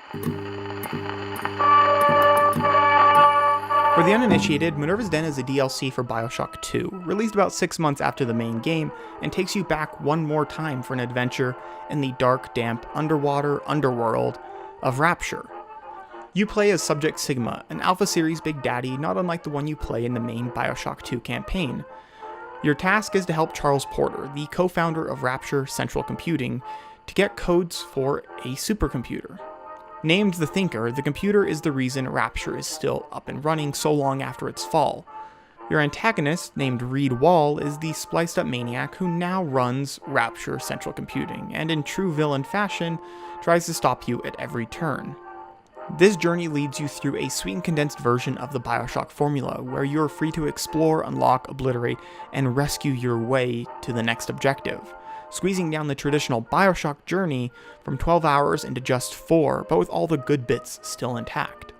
For the uninitiated, Minerva's Den is a DLC for Bioshock 2, released about 6 months after the main game, and takes you back one more time for an adventure in the dark, damp, underwater underworld of Rapture. You play as Subject Sigma, an Alpha Series Big Daddy not unlike the one you play in the main Bioshock 2 campaign. Your task is to help Charles Porter, the co-founder of Rapture Central Computing, to get codes for a supercomputer. Named the Thinker, the computer is the reason Rapture is still up and running so long after its fall. Your antagonist, named Reed Wall, is the spliced-up maniac who now runs Rapture Central Computing, and in true villain fashion, tries to stop you at every turn. This journey leads you through a sweet and condensed version of the Bioshock formula, where you're free to explore, unlock, obliterate, and rescue your way to the next objective, squeezing down the traditional Bioshock journey from 12 hours into just 4, but with all the good bits still intact.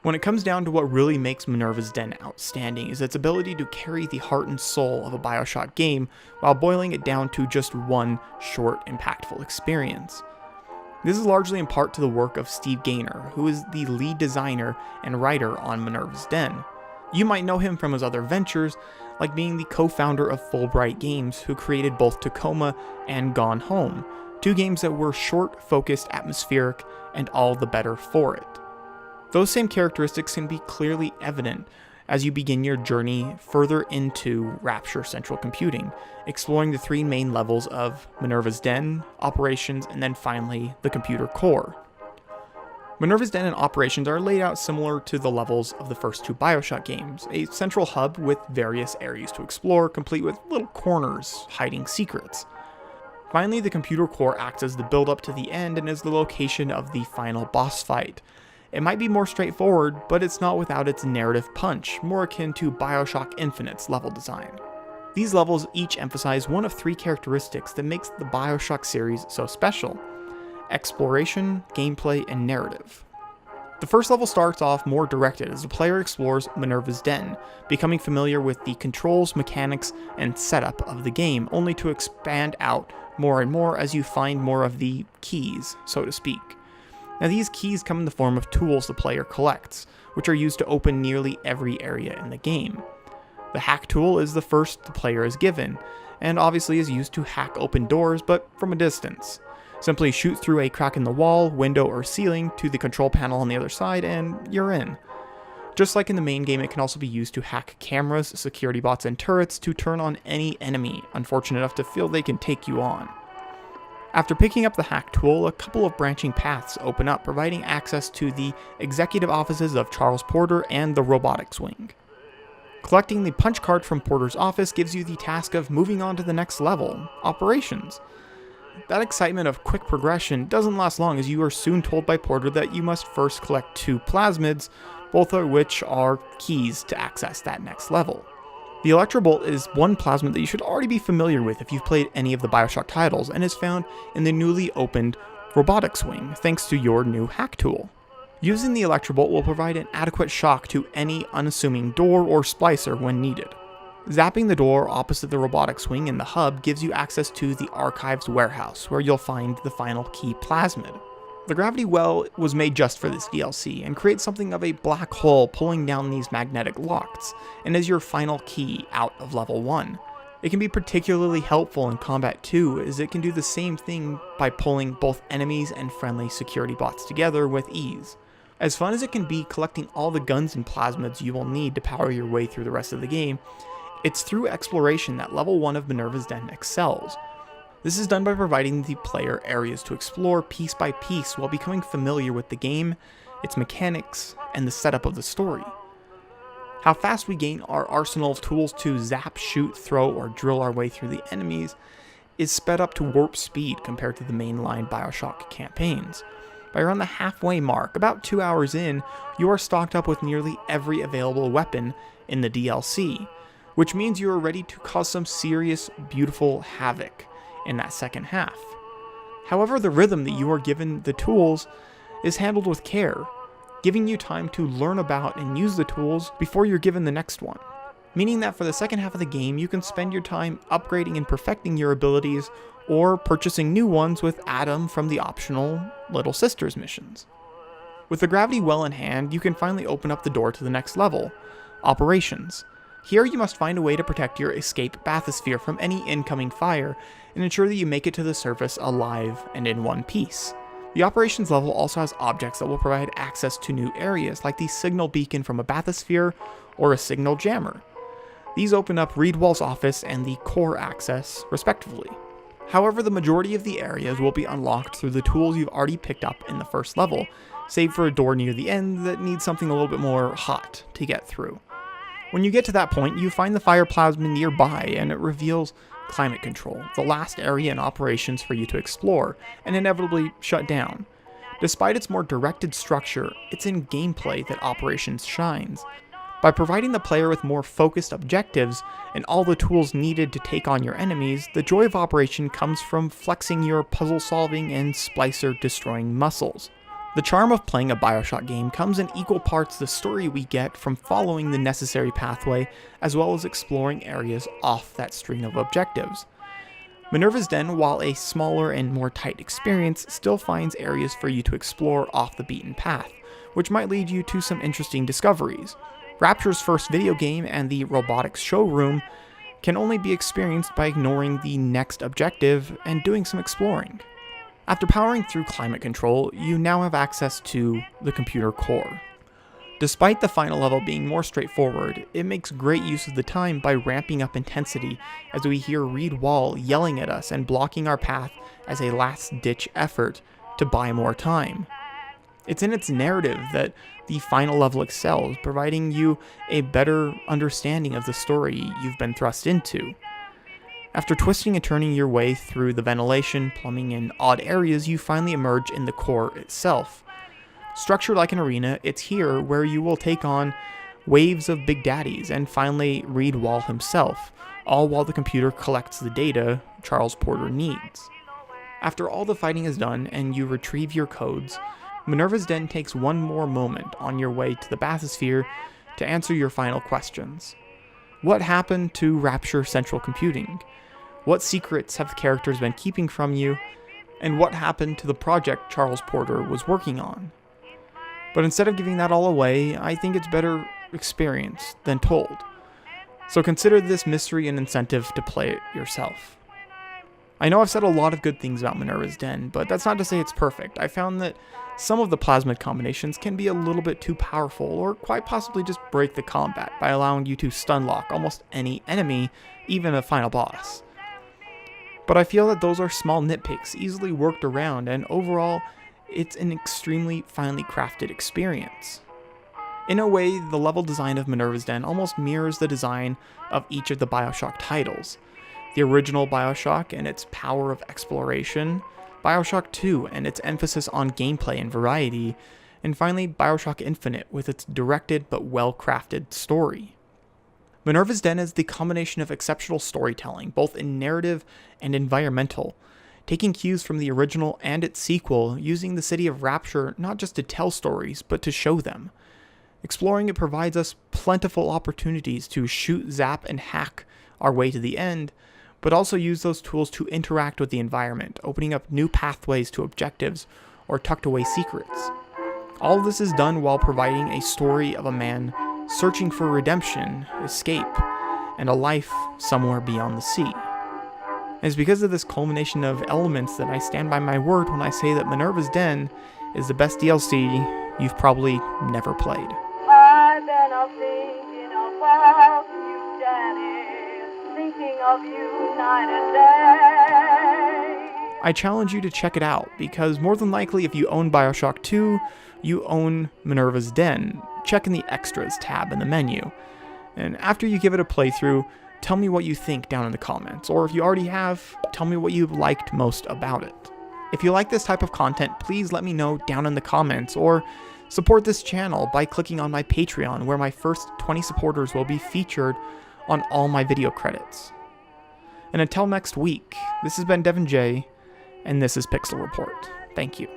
When it comes down to what really makes Minerva's Den outstanding is its ability to carry the heart and soul of a Bioshock game while boiling it down to just one short, impactful experience. This is largely in part to the work of Steve Gaynor, who is the lead designer and writer on Minerva's Den. You might know him from his other ventures, like being the co-founder of Fulbright Games, who created both Tacoma and Gone Home, 2 games that were short, focused, atmospheric, and all the better for it. Those same characteristics can be clearly evident as you begin your journey further into Rapture Central Computing, exploring the 3 main levels of Minerva's Den, Operations, and then finally the computer core. Minerva's Den and Operations are laid out similar to the levels of the first 2 Bioshock games, a central hub with various areas to explore, complete with little corners hiding secrets. Finally, the computer core acts as the build-up to the end and is the location of the final boss fight. It might be more straightforward, but it's not without its narrative punch, more akin to Bioshock Infinite's level design. These levels each emphasize one of 3 characteristics that makes the Bioshock series so special: exploration, gameplay, and narrative. The first level starts off more directed as the player explores Minerva's Den, becoming familiar with the controls, mechanics, and setup of the game, only to expand out more and more as you find more of the keys, so to speak. Now, these keys come in the form of tools the player collects, which are used to open nearly every area in the game. The hack tool is the first the player is given, and obviously is used to hack open doors, but from a distance. Simply shoot through a crack in the wall, window, or ceiling to the control panel on the other side, and you're in. Just like in the main game, it can also be used to hack cameras, security bots, and turrets to turn on any enemy unfortunate enough to feel they can take you on. After picking up the hack tool, a couple of branching paths open up, providing access to the executive offices of Charles Porter and the robotics wing. Collecting the punch card from Porter's office gives you the task of moving on to the next level, Operations. That excitement of quick progression doesn't last long, as you are soon told by Porter that you must first collect 2 plasmids, both of which are keys to access that next level. The Electrobolt is one plasmid that you should already be familiar with if you've played any of the Bioshock titles, and is found in the newly opened robotics wing, thanks to your new hack tool. Using the Electrobolt will provide an adequate shock to any unassuming door or splicer when needed. Zapping the door opposite the robotics wing in the hub gives you access to the Archives warehouse, where you'll find the final key plasmid. The gravity well was made just for this DLC, and creates something of a black hole pulling down these magnetic locks, and is your final key out of level 1. It can be particularly helpful in combat too, as it can do the same thing by pulling both enemies and friendly security bots together with ease. As fun as it can be collecting all the guns and plasmids you will need to power your way through the rest of the game, it's through exploration that level 1 of Minerva's Den excels. This is done by providing the player areas to explore piece by piece while becoming familiar with the game, its mechanics, and the setup of the story. How fast we gain our arsenal of tools to zap, shoot, throw, or drill our way through the enemies is sped up to warp speed compared to the mainline Bioshock campaigns. By around the halfway mark, about 2 hours in, you are stocked up with nearly every available weapon in the DLC, which means you are ready to cause some serious, beautiful havoc in that second half. However, the rhythm that you are given the tools is handled with care, giving you time to learn about and use the tools before you're given the next one. Meaning that for the second half of the game, you can spend your time upgrading and perfecting your abilities or purchasing new ones with Adam from the optional Little Sisters missions. With the gravity well in hand, you can finally open up the door to the next level, Operations. Here you must find a way to protect your escape bathysphere from any incoming fire and ensure that you make it to the surface alive and in one piece. The Operations level also has objects that will provide access to new areas, like the signal beacon from a bathysphere or a signal jammer. These open up Reedwall's office and the core access, respectively. However, the majority of the areas will be unlocked through the tools you've already picked up in the first level, save for a door near the end that needs something a little bit more hot to get through. When you get to that point, you find the fire plasma nearby, and it reveals Climate Control, the last area in Operations for you to explore, and inevitably shut down. Despite its more directed structure, it's in gameplay that Operations shines. By providing the player with more focused objectives and all the tools needed to take on your enemies, the joy of Operation comes from flexing your puzzle-solving and splicer-destroying muscles. The charm of playing a BioShock game comes in equal parts the story we get from following the necessary pathway, as well as exploring areas off that string of objectives. Minerva's Den, while a smaller and more tight experience, still finds areas for you to explore off the beaten path, which might lead you to some interesting discoveries. Rapture's first video game and the robotics showroom can only be experienced by ignoring the next objective and doing some exploring. After powering through Climate Control, you now have access to the computer core. Despite the final level being more straightforward, it makes great use of the time by ramping up intensity as we hear Reedwall yelling at us and blocking our path as a last-ditch effort to buy more time. It's in its narrative that the final level excels, providing you a better understanding of the story you've been thrust into. After twisting and turning your way through the ventilation, plumbing, and odd areas, you finally emerge in the core itself. Structured like an arena, it's here where you will take on waves of Big Daddies and finally Reedwall himself, all while the computer collects the data Charles Porter needs. After all the fighting is done and you retrieve your codes, Minerva's Den takes one more moment on your way to the bathysphere to answer your final questions. What happened to Rapture Central Computing? What secrets have the characters been keeping from you? And what happened to the project Charles Porter was working on? But instead of giving that all away, I think it's better experienced than told. So consider this mystery an incentive to play it yourself. I know I've said a lot of good things about Minerva's Den, but that's not to say it's perfect. I found that some of the plasmid combinations can be a little bit too powerful, or quite possibly just break the combat by allowing you to stun lock almost any enemy, even a final boss. But I feel that those are small nitpicks, easily worked around, and overall, it's an extremely finely crafted experience. In a way, the level design of Minerva's Den almost mirrors the design of each of the BioShock titles. The original BioShock and its power of exploration, BioShock 2 and its emphasis on gameplay and variety, and finally BioShock Infinite with its directed but well-crafted story. Minerva's Den is the combination of exceptional storytelling, both in narrative and environmental, taking cues from the original and its sequel, using the city of Rapture not just to tell stories, but to show them. Exploring it provides us plentiful opportunities to shoot, zap, and hack our way to the end, but also use those tools to interact with the environment, opening up new pathways to objectives or tucked away secrets. All of this is done while providing a story of a man searching for redemption, escape, and a life somewhere beyond the sea. And it's because of this culmination of elements that I stand by my word when I say that Minerva's Den is the best DLC you've probably never played. I've been up thinking about you, Daddy, thinking of you night and day. I challenge you to check it out, because more than likely if you own BioShock 2, you own Minerva's Den. Check in the Extras tab in the menu. And after you give it a playthrough, tell me what you think down in the comments, or if you already have, tell me what you liked most about it. If you like this type of content, please let me know down in the comments, or support this channel by clicking on my Patreon, where my first 20 supporters will be featured on all my video credits. And until next week, this has been Devin J, and this is Pixel Report. Thank you.